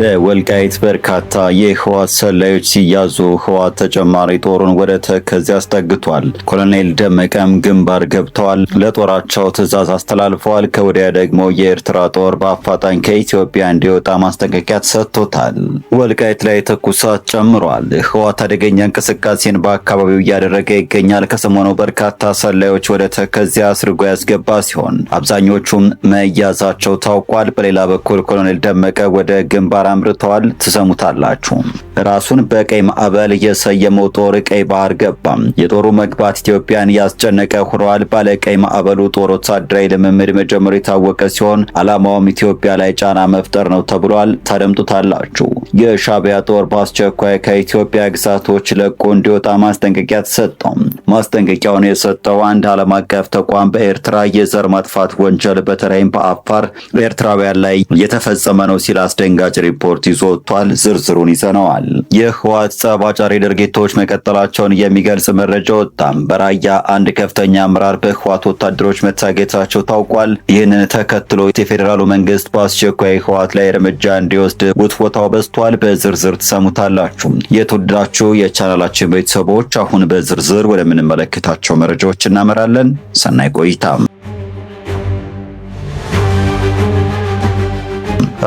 በወልቃይት በርካታ የህወሓት ሰላዮች ሲያዙ ህወሓት ተጨማሪ ጦሩን ወደ ተከዜ አስጠግቷል። ኮሎኔል ደመቀም ግንባር ገብተዋል። ለጦራቸው ትዕዛዝ አስተላልፈዋል። ከወዲያ ደግሞ የኤርትራ ጦር በአፋጣኝ ከኢትዮጵያ እንዲወጣ ማስጠንቀቂያ ተሰጥቶታል። ወልቃይት ላይ ትኩሳት ጨምሯል። ህወሓት አደገኛ እንቅስቃሴን በአካባቢው እያደረገ ይገኛል። ከሰሞኑ በርካታ ሰላዮች ወደ ተከዜ አስርጎ ያስገባ ሲሆን አብዛኞቹም መያዛቸው ታውቋል። በሌላ በኩል ኮሎኔል ደመቀ ወደ ግንባር አምርተዋል። ትሰሙታላችሁ። ራሱን በቀይ ማዕበል የሰየመው ጦር ቀይ ባህር ገባም። የጦሩ መግባት ኢትዮጵያን ያስጨነቀ ሆኗል። ባለ ቀይ ማዕበሉ ጦር ወታደራዊ ልምምድ መጀመሩ የታወቀ ሲሆን ዓላማውም ኢትዮጵያ ላይ ጫና መፍጠር ነው ተብሏል። ታደምጡታላችሁ። የሻዕቢያ ጦር በአስቸኳይ ከኢትዮጵያ ግዛቶች ለቆ እንዲወጣ ማስጠንቀቂያ ተሰጠው። ማስጠንቀቂያውን የሰጠው አንድ ዓለም አቀፍ ተቋም በኤርትራ የዘር ማጥፋት ወንጀል በተለይም በአፋር ኤርትራውያን ላይ የተፈጸመ ነው ሲል አስደንጋጭ ሪፖርት ይዞ ወጥቷል። ዝርዝሩን ይዘነዋል። የህወሓት ጸብ አጫሪ ድርጊቶች መቀጠላቸውን የሚገልጽ መረጃ ወጣም። በራያ አንድ ከፍተኛ አመራር በህወሓት ወታደሮች መታገታቸው ታውቋል። ይህንን ተከትሎ የፌዴራሉ መንግስት በአስቸኳይ ህወሓት ላይ እርምጃ እንዲወስድ ውትወታው በዝቷል። በዝርዝር ትሰሙታላችሁ። የተወደዳችሁ የቻናላችን ቤተሰቦች አሁን በዝርዝር ወደምንመለከታቸው መረጃዎች እናመራለን። ሰናይ ቆይታ።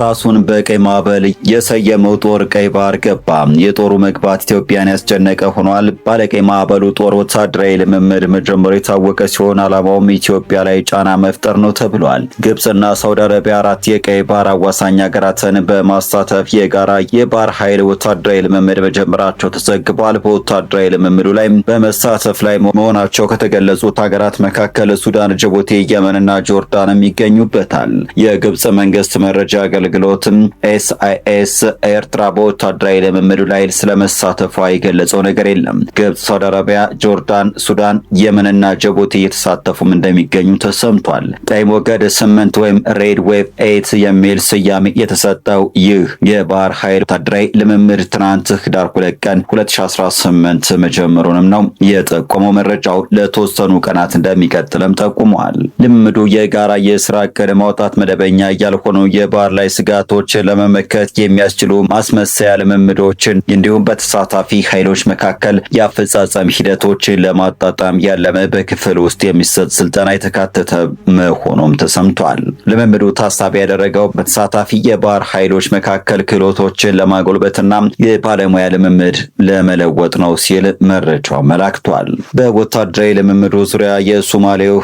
ራሱን በቀይ ማዕበል የሰየመው ጦር ቀይ ባህር ገባ። የጦሩ መግባት ኢትዮጵያን ያስጨነቀ ሆኗል። ባለቀይ ማዕበሉ ጦር ወታደራዊ ልምምድ መጀመሩ የታወቀ ሲሆን ዓላማውም ኢትዮጵያ ላይ ጫና መፍጠር ነው ተብሏል። ግብጽና ሳውዲ አረቢያ አራት የቀይ ባህር አዋሳኝ ሀገራትን በማሳተፍ የጋራ የባህር ኃይል ወታደራዊ ልምምድ መጀመራቸው ተዘግቧል። በወታደራዊ ልምምዱ ላይ በመሳተፍ ላይ መሆናቸው ከተገለጹት ሀገራት መካከል ሱዳን፣ ጅቡቲ፣ የመንና ጆርዳንም ይገኙበታል። የግብጽ መንግስት መረጃ አገልግሎትም ኤስአይኤስ ኤርትራ በወታደራዊ ልምምዱ ላይ ስለመሳተፏ የገለጸው ነገር የለም። ግብጽ፣ ሳውዲ አረቢያ፣ ጆርዳን፣ ሱዳን፣ የመንና ጅቡቲ እየተሳተፉም እንደሚገኙ ተሰምቷል። ቀይ ሞገድ 8 ወይም ሬድ ዌቭ 8 የሚል ስያሜ የተሰጠው ይህ የባህር ኃይል ወታደራዊ ልምምድ ትናንት ህዳር 2 ቀን 2018 መጀመሩንም ነው የጠቆመው። መረጃው ለተወሰኑ ቀናት እንደሚቀጥልም ጠቁመዋል። ልምምዱ የጋራ የስራ ዕቅድ ማውጣት፣ መደበኛ ያልሆኑ የባህር ላይ ስጋቶችን ለመመከት የሚያስችሉ ማስመሰያ ልምምዶችን እንዲሁም በተሳታፊ ኃይሎች መካከል የአፈጻጸም ሂደቶችን ለማጣጣም ያለመ በክፍል ውስጥ የሚሰጥ ስልጠና የተካተተ መሆኑም ተሰምቷል። ልምምዱ ታሳቢ ያደረገው በተሳታፊ የባህር ኃይሎች መካከል ክህሎቶችን ለማጎልበትና የባለሙያ ልምምድ ለመለወጥ ነው ሲል መረጃው መላክቷል። በወታደራዊ ልምምዱ ዙሪያ የሶማሌው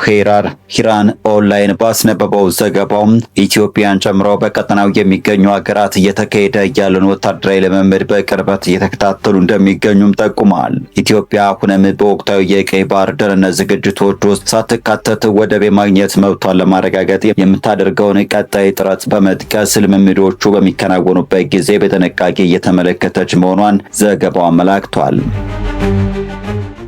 ሂራን ኦንላይን ባስነበበው ዘገባው ኢትዮጵያን ጨምሮ በቀጠናው የሚገኙ ሀገራት እየተካሄደ ያለውን ወታደራዊ ልምምድ በቅርበት እየተከታተሉ እንደሚገኙም ጠቁመዋል። ኢትዮጵያ አሁንም በወቅታዊ የቀይ ባህር ደህንነት ዝግጅቶች ውስጥ ሳትካተት ወደብ የማግኘት መብቷን ለማረጋገጥ የምታደርገውን ቀጣይ ጥረት በመጥቀስ ልምምዶቹ በሚከናወኑበት ጊዜ በጥንቃቄ እየተመለከተች መሆኗን ዘገባው አመላክቷል።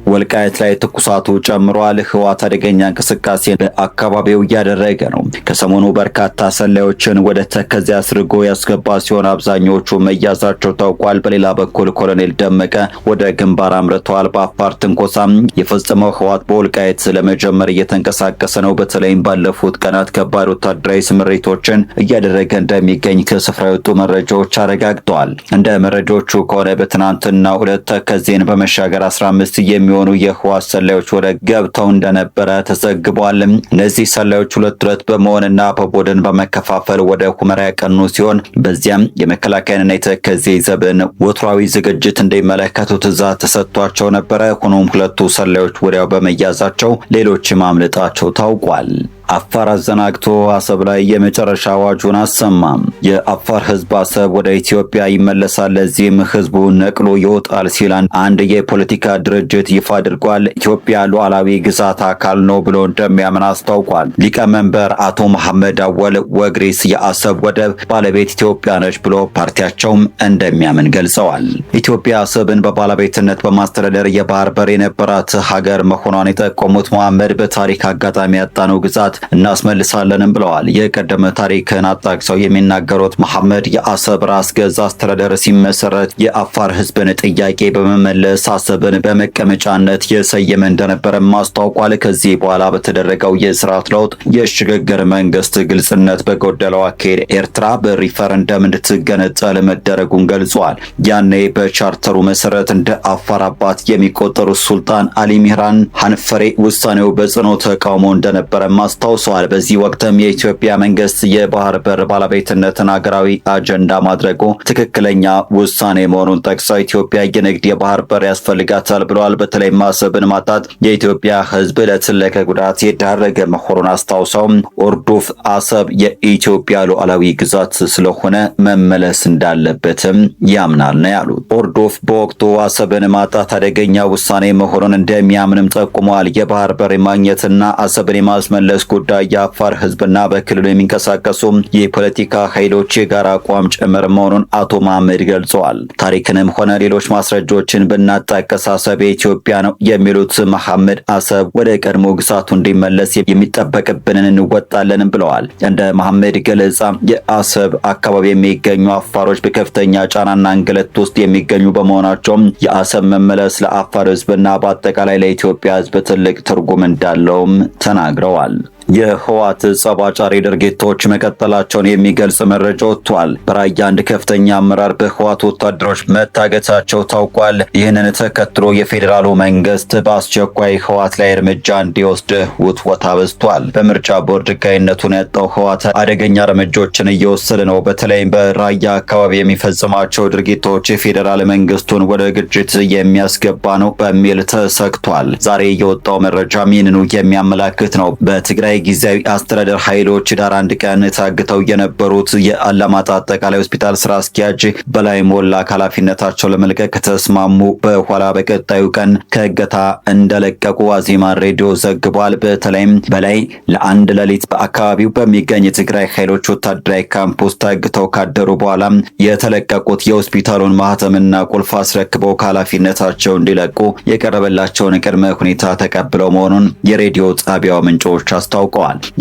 ወልቃይት ላይ ትኩሳቱ ጨምሯል። ህወሓት አደገኛ እንቅስቃሴ በአካባቢው እያደረገ ነው። ከሰሞኑ በርካታ ሰላዮችን ወደ ተከዜ አስርጎ ያስገባ ሲሆን አብዛኞቹ መያዛቸው ታውቋል። በሌላ በኩል ኮሎኔል ደመቀ ወደ ግንባር አምርተዋል። በአፋር ትንኮሳም የፈጸመው ህወሓት በወልቃይት ለመጀመር እየተንቀሳቀሰ ነው። በተለይም ባለፉት ቀናት ከባድ ወታደራዊ ስምሪቶችን እያደረገ እንደሚገኝ ከስፍራ የወጡ መረጃዎች አረጋግጠዋል። እንደ መረጃዎቹ ከሆነ በትናንትናው ዕለት ተከዜን በመሻገር 15 የሚሆኑ የህወሓት ሰላዮች ወደ ገብተው እንደነበረ ተዘግቧል። እነዚህ ሰላዮች ሁለት በመሆንና በቡድን በመከፋፈል ወደ ሁመራ ያቀኑ ሲሆን በዚያም የመከላከያንና የተከዜ ዘብን ወትሯዊ ዝግጅት እንዲመለከቱ ትዕዛዝ ተሰጥቷቸው ነበረ። ሆኖም ሁለቱ ሰላዮች ወዲያው በመያዛቸው ሌሎች ማምለጣቸው ታውቋል። አፋር አዘናግቶ አሰብ ላይ የመጨረሻ አዋጁን አሰማም። የአፋር ህዝብ አሰብ ወደ ኢትዮጵያ ይመለሳል፣ ለዚህም ህዝቡ ነቅሎ ይወጣል ሲል አንድ የፖለቲካ ድርጅት ይፋ አድርጓል። ኢትዮጵያ ሉዓላዊ ግዛት አካል ነው ብሎ እንደሚያምን አስታውቋል። ሊቀመንበር አቶ መሐመድ አወል ወግሪስ የአሰብ ወደብ ባለቤት ኢትዮጵያ ነች ብሎ ፓርቲያቸውም እንደሚያምን ገልጸዋል። ኢትዮጵያ አሰብን በባለቤትነት በማስተዳደር የባህር በር የነበራት ሀገር መሆኗን የጠቆሙት መሐመድ በታሪክ አጋጣሚ ያጣነው ግዛት እናስመልሳለንም ብለዋል። የቀደመ ታሪክን አጣቅሰው የሚናገሩት መሐመድ የአሰብ ራስ ገዝ አስተዳደር ሲመሰረት የአፋር ህዝብን ጥያቄ በመመለስ አሰብን በመቀመጫ በነጻነት የሰየመ እንደነበረም አስታውቋል። ከዚህ በኋላ በተደረገው የስርዓት ለውጥ የሽግግር መንግስት ግልጽነት በጎደለው አካሄድ ኤርትራ በሪፈረንደም እንድትገነጠል መደረጉን ገልጿል። ያኔ በቻርተሩ መሰረት እንደ አፋር አባት የሚቆጠሩት ሱልጣን አሊ ሚህራን ሀንፈሬ ውሳኔው በጽኑ ተቃውሞ እንደነበረም አስታውሰዋል። በዚህ ወቅትም የኢትዮጵያ መንግስት የባህር በር ባለቤትነትን ሀገራዊ አጀንዳ ማድረጉ ትክክለኛ ውሳኔ መሆኑን ጠቅሰው ኢትዮጵያ የንግድ የባህር በር ያስፈልጋታል ብለዋል። በተለይም አሰብን ማጣት የኢትዮጵያ ሕዝብ ለትልቅ ጉዳት የዳረገ መሆኑን አስታውሰው ኦርዶፍ አሰብ የኢትዮጵያ ሉዓላዊ ግዛት ስለሆነ መመለስ እንዳለበትም ያምናል ነው ያሉት። ኦርዶፍ በወቅቱ አሰብን ማጣት አደገኛ ውሳኔ መሆኑን እንደሚያምንም ጠቁመዋል። የባህር በር ማግኘትና አሰብን የማስመለስ ጉዳይ የአፋር ሕዝብና በክልሉ የሚንቀሳቀሱ የፖለቲካ ኃይሎች የጋራ አቋም ጭምር መሆኑን አቶ መሐመድ ገልጸዋል። ታሪክንም ሆነ ሌሎች ማስረጃዎችን ብናጣቀስ አሰብ የኢትዮጵያ ነው የሚሉት መሐመድ አሰብ ወደ ቀድሞ ግዛቱ እንዲመለስ የሚጠበቅብንን እንወጣለን ብለዋል። እንደ መሐመድ ገለጻ የአሰብ አካባቢ የሚገኙ አፋሮች በከፍተኛ ጫናና እንግልት ውስጥ የሚገኙ በመሆናቸው የአሰብ መመለስ ለአፋር ሕዝብና በአጠቃላይ ለኢትዮጵያ ሕዝብ ትልቅ ትርጉም እንዳለውም ተናግረዋል። የህወሓት ጸብ አጫሪ ድርጊቶች መቀጠላቸውን የሚገልጽ መረጃ ወጥቷል። በራያ አንድ ከፍተኛ አመራር በህወሓት ወታደሮች መታገታቸው ታውቋል። ይህንን ተከትሎ የፌዴራሉ መንግስት በአስቸኳይ ህወሓት ላይ እርምጃ እንዲወስድ ውትወታ በዝቷል። በምርጫ ቦርድ ህጋዊነቱን ያጣው ህወሓት አደገኛ እርምጃዎችን እየወሰደ ነው። በተለይም በራያ አካባቢ የሚፈጽማቸው ድርጊቶች የፌዴራል መንግስቱን ወደ ግጭት የሚያስገባ ነው በሚል ተሰግቷል። ዛሬ የወጣው መረጃ ይህንኑ የሚያመላክት ነው። በትግራይ ጊዜያዊ አስተዳደር ኃይሎች ዳር 1 ቀን ታግተው የነበሩት የአላማጣ አጠቃላይ ሆስፒታል ስራ አስኪያጅ በላይ ሞላ ኃላፊነታቸው ለመልቀቅ ከተስማሙ በኋላ በቀጣዩ ቀን ከእገታ እንደለቀቁ ዋዜማ ሬዲዮ ዘግቧል። በተለይም በላይ ለአንድ ሌሊት በአካባቢው በሚገኝ የትግራይ ኃይሎች ወታደራዊ ካምፕ ውስጥ ታግተው ካደሩ በኋላ የተለቀቁት የሆስፒታሉን ማህተምና ቁልፍ አስረክበው ከኃላፊነታቸው እንዲለቁ የቀረበላቸውን ቅድመ ሁኔታ ተቀብለው መሆኑን የሬዲዮ ጣቢያው ምንጮች አስታውቀዋል።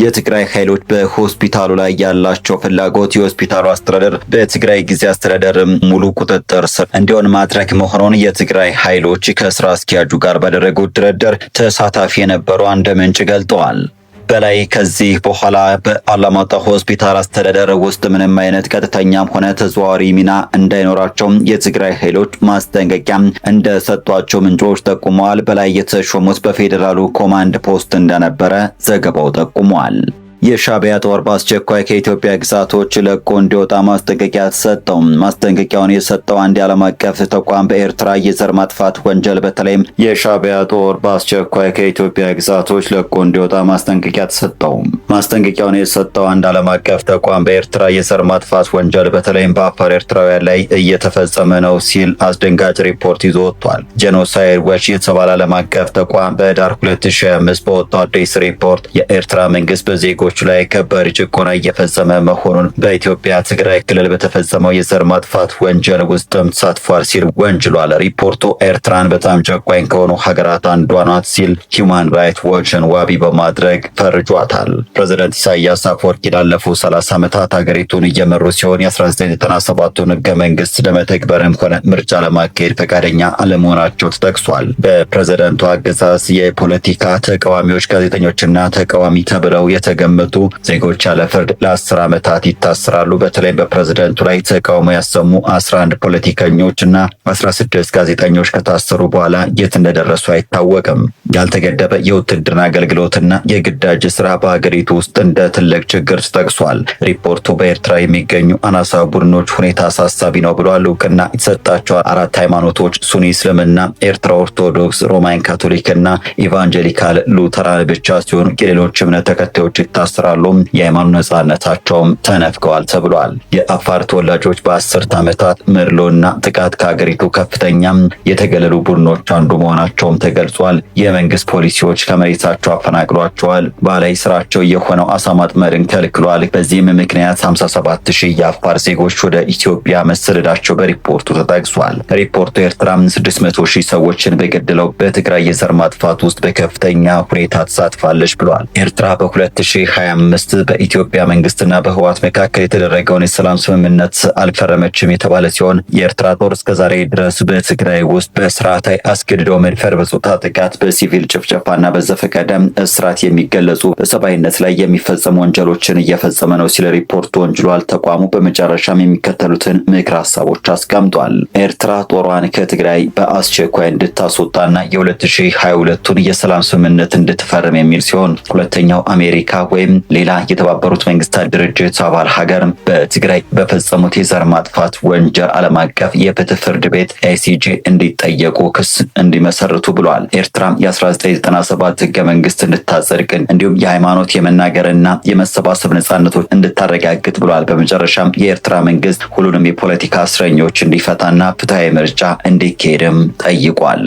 የትግራይ ኃይሎች በሆስፒታሉ ላይ ያላቸው ፍላጎት የሆስፒታሉ አስተዳደር በትግራይ ጊዜ አስተዳደር ሙሉ ቁጥጥር ስር እንዲሆን ማድረግ መሆኑን የትግራይ ኃይሎች ከስራ አስኪያጁ ጋር ባደረጉት ድርድር ተሳታፊ የነበሩ አንድ ምንጭ ገልጠዋል። በላይ ከዚህ በኋላ በአላማጣ ሆስፒታል አስተዳደር ውስጥ ምንም አይነት ቀጥተኛም ሆነ ተዘዋዋሪ ሚና እንዳይኖራቸው የትግራይ ኃይሎች ማስጠንቀቂያ እንደሰጧቸው ምንጮች ጠቁመዋል። በላይ የተሾሙት በፌዴራሉ ኮማንድ ፖስት እንደነበረ ዘገባው ጠቁመዋል። የሻዕቢያ ጦር በአስቸኳይ ከኢትዮጵያ ግዛቶች ለቆ እንዲወጣ ማስጠንቀቂያ ተሰጠው። ማስጠንቀቂያውን የሰጠው አንድ የዓለም አቀፍ ተቋም በኤርትራ የዘር ማጥፋት ወንጀል በተለይም የሻዕቢያ ጦር በአስቸኳይ ከኢትዮጵያ ግዛቶች ለቆ እንዲወጣ ማስጠንቀቂያ ተሰጠው። ማስጠንቀቂያውን የሰጠው አንድ ዓለም አቀፍ ተቋም በኤርትራ የዘር ማጥፋት ወንጀል በተለይም በአፋር ኤርትራውያን ላይ እየተፈጸመ ነው ሲል አስደንጋጭ ሪፖርት ይዞ ወጥቷል። ጄኖሳይድ ዎች የተባለ ዓለም አቀፍ ተቋም በህዳር 2025 በወጣው አዲስ ሪፖርት የኤርትራ መንግስት በዜጎች ላይ ከባድ ጭቆና እየፈጸመ መሆኑን በኢትዮጵያ ትግራይ ክልል በተፈጸመው የዘር ማጥፋት ወንጀል ውስጥም ተሳትፏል ሲል ወንጅሏል። ሪፖርቱ ኤርትራን በጣም ጨቋኝ ከሆኑ ሀገራት አንዷ ናት ሲል ሂውማን ራይት ዎችን ዋቢ በማድረግ ፈርጇታል። ፕሬዝዳንት ኢሳያስ አፈወርቂ ላለፉት 30 ዓመታት ሀገሪቱን እየመሩ ሲሆን የ1997ቱን ህገ መንግስት ለመተግበርም ሆነ ምርጫ ለማካሄድ ፈቃደኛ አለመሆናቸው ተጠቅሷል። በፕሬዝዳንቱ አገዛዝ የፖለቲካ ተቃዋሚዎች፣ ጋዜጠኞችና ተቃዋሚ ተብለው የተገመ ዜጎች ያለ ፍርድ ለ10 ዓመታት ይታሰራሉ። በተለይም በፕሬዝዳንቱ ላይ ተቃውሞ ያሰሙ 11 ፖለቲከኞችና 16 ጋዜጠኞች ከታሰሩ በኋላ የት እንደደረሱ አይታወቅም። ያልተገደበ የውትድርና አገልግሎትና የግዳጅ ስራ በሀገሪቱ ውስጥ እንደ ትልቅ ችግር ተጠቅሷል። ሪፖርቱ በኤርትራ የሚገኙ አናሳ ቡድኖች ሁኔታ አሳሳቢ ነው ብሏል። እውቅና የተሰጣቸው 4 ሃይማኖቶች ሱኒ እስልምና፣ ኤርትራ ኦርቶዶክስ፣ ሮማን ካቶሊክና ኢቫንጀሊካል ሉተራን ብቻ ሲሆኑ የሌሎች እምነት ተከታዮች ይታሰራሉ። የሃይማኖት ነጻነታቸውም ተነፍገዋል ተብሏል። የአፋር ተወላጆች በ10 ዓመታት መድሎና ጥቃት ከሀገሪቱ ከፍተኛ የተገለሉ ቡድኖች አንዱ መሆናቸውም ተገልጿል። የመንግስት ፖሊሲዎች ከመሬታቸው አፈናቅሏቸዋል። ባህላዊ ስራቸው የሆነው አሳ ማጥመድን ከልክሏል። በዚህም ምክንያት 57,000 የአፋር ዜጎች ወደ ኢትዮጵያ መሰደዳቸው በሪፖርቱ ተጠቅሷል። ሪፖርቱ ኤርትራ 600,000 ሰዎችን በገደለው በትግራይ የዘር ማጥፋት ውስጥ በከፍተኛ ሁኔታ ተሳትፋለች ብሏል። ኤርትራ በ2020 2025 በኢትዮጵያ መንግስትና በህወሓት መካከል የተደረገውን የሰላም ስምምነት አልፈረመችም የተባለ ሲሆን የኤርትራ ጦር እስከዛሬ ድረስ በትግራይ ውስጥ በስርዓታዊ አስገድዶ መድፈር፣ በጾታ ጥቃት፣ በሲቪል ጭፍጨፋና በዘፈቀደ እስራት የሚገለጹ በሰብአዊነት ላይ የሚፈጸሙ ወንጀሎችን እየፈጸመ ነው ሲል ሪፖርት ወንጅሏል። ተቋሙ በመጨረሻም የሚከተሉትን ምክር ሀሳቦች አስቀምጧል። ኤርትራ ጦሯን ከትግራይ በአስቸኳይ እንድታስወጣና የ2022ቱን የሰላም ስምምነት እንድትፈርም የሚል ሲሆን ሁለተኛው አሜሪካ ወይም ሌላ የተባበሩት መንግስታት ድርጅት አባል ሀገር በትግራይ በፈጸሙት የዘር ማጥፋት ወንጀል ዓለም አቀፍ የፍትህ ፍርድ ቤት ICJ እንዲጠየቁ ክስ እንዲመሰርቱ ብሏል። ኤርትራ የ1997 ህገ መንግስት እንድታጸድቅ እንዲሁም የሃይማኖት የመናገርና የመሰባሰብ ነጻነቶች እንድታረጋግጥ ብሏል። በመጨረሻም የኤርትራ መንግስት ሁሉንም የፖለቲካ እስረኞች እንዲፈታና ፍትሃዊ ምርጫ እንዲካሄድም ጠይቋል።